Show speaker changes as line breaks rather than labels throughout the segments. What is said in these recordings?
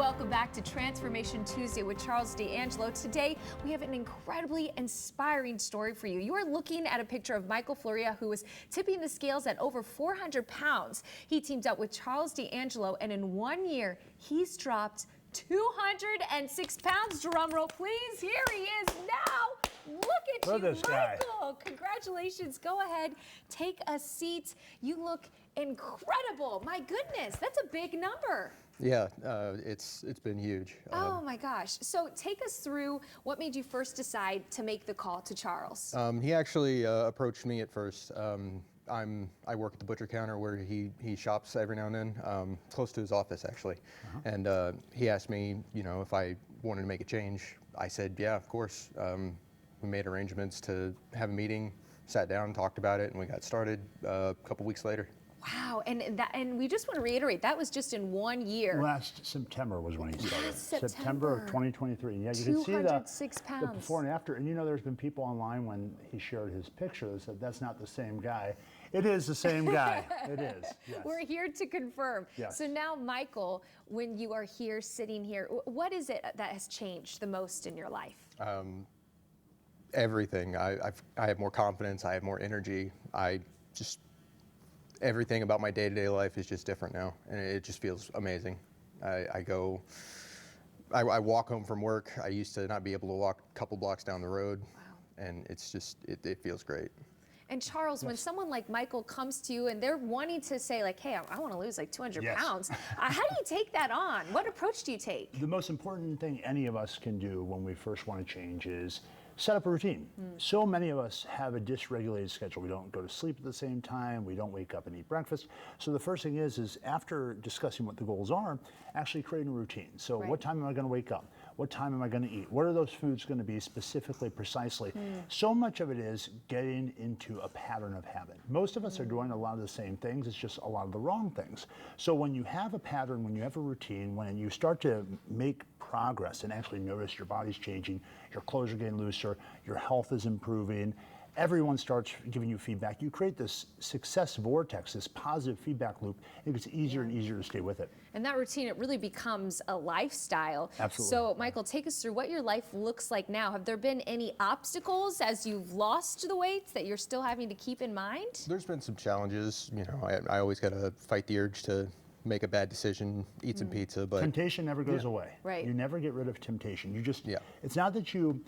welcome back to Transformation Tuesday with Charles D'Angelo. Today, we have an incredibly inspiring story for you. You are looking at a picture of Michael Florea, who was tipping the scales at over 400 pounds. He teamed up with Charles D'Angelo, and in 1 year, he's dropped 206 pounds. Drum roll, please. Here he is now. Look at you, Michael. Congratulations. Go ahead, take a seat. You look incredible. My goodness, that's a big number.
Yeah, it's been huge.
Oh my gosh. So take us through what made you first decide to make the call to Charles.
He actually approached me at first. I work at the butcher counter where he shops every now and then, close to his office actually. And he asked me, you know, if I wanted to make a change. I said, yeah, of course. We made arrangements to have a meeting, sat down, talked about it, and we got started a couple weeks later.
Wow, and we just want to reiterate, that was just in 1 year.
Last September was when he started.
Last
September of 2023. Yeah, you can see the before and after. And you know, there's been people online when he shared his picture that said, that's not the same guy. It is the same guy. It is, yes.
We're here to confirm.
Yes.
So now, Michael, when you are here, sitting here, what is it that has changed the most in your life?
Everything. I have more confidence. I have more energy. Everything about my day-to-day life is just different now, and it just feels amazing. I walk home from work. I used to not be able to walk a couple blocks down the road, and it's just, it feels great.
And Charles, when someone like Michael comes to you and they're wanting to say like, hey, I want to lose like 200 pounds, how do you take that on? What approach do you take?
The most important thing any of us can do when we first want to change is set up a routine. So many of us have a dysregulated schedule. We don't go to sleep at the same time. We don't wake up and eat breakfast. So the first thing is after discussing what the goals are, actually creating a routine. So what time am I going to wake up? What time am I going to eat? What are those foods going to be specifically, precisely? So much of it is getting into a pattern of habit. Most of us are doing a lot of the same things. It's just a lot of the wrong things. So when you have a pattern, when you have a routine, when you start to make progress and actually notice your body's changing, your clothes are getting looser, your health is improving, everyone starts giving you feedback. You create this success vortex, this positive feedback loop. It gets easier and easier to stay with it.
And that routine, it really becomes a lifestyle.
Absolutely.
So, Michael, take us through what your life looks like now. Have there been any obstacles as you've lost the weight that you're still having to keep in mind?
There's been some challenges. You know, I always got to fight the urge to make a bad decision, eat some pizza, but
temptation never goes away.
Right.
You never get rid of temptation. You just, it's not that you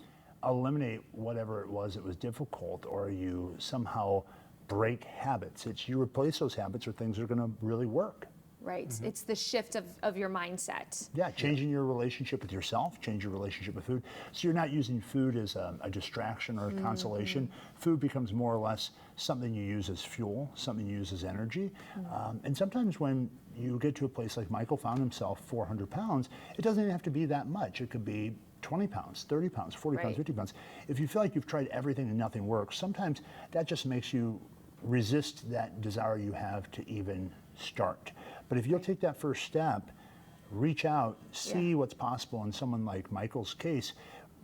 eliminate whatever it was that was difficult or you somehow break habits. It's you replace those habits with things that are going to really work.
Right. It's the shift of your mindset.
Yeah, changing your relationship with yourself, change your relationship with food. So you're not using food as a distraction or a consolation. Food becomes more or less something you use as fuel, something you use as energy. And sometimes when you get to a place like Michael found himself, 400 pounds, it doesn't even have to be that much. It could be 20 pounds, 30 pounds, 40 pounds, 50 pounds. If you feel like you've tried everything and nothing works, sometimes that just makes you resist that desire you have to even start. But if you'll take that first step, reach out, see what's possible in someone like Michael's case,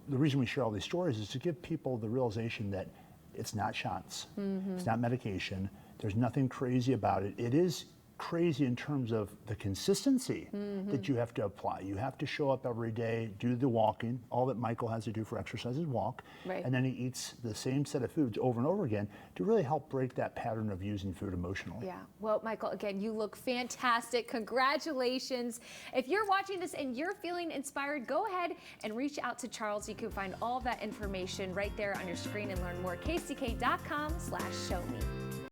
the reason we share all these stories is to give people the realization that it's not shots, it's not medication, there's nothing crazy about it. It is crazy in terms of the consistency that you have to apply. You have to show up every day, do the walking. All that Michael has to do for exercise is walk. And then he eats the same set of foods over and over again to really help break that pattern of using food emotionally.
Yeah. Well, Michael, again, you look fantastic. Congratulations. If you're watching this and you're feeling inspired, go ahead and reach out to Charles. You can find all of that information right there on your screen and learn more. kck.com/showme.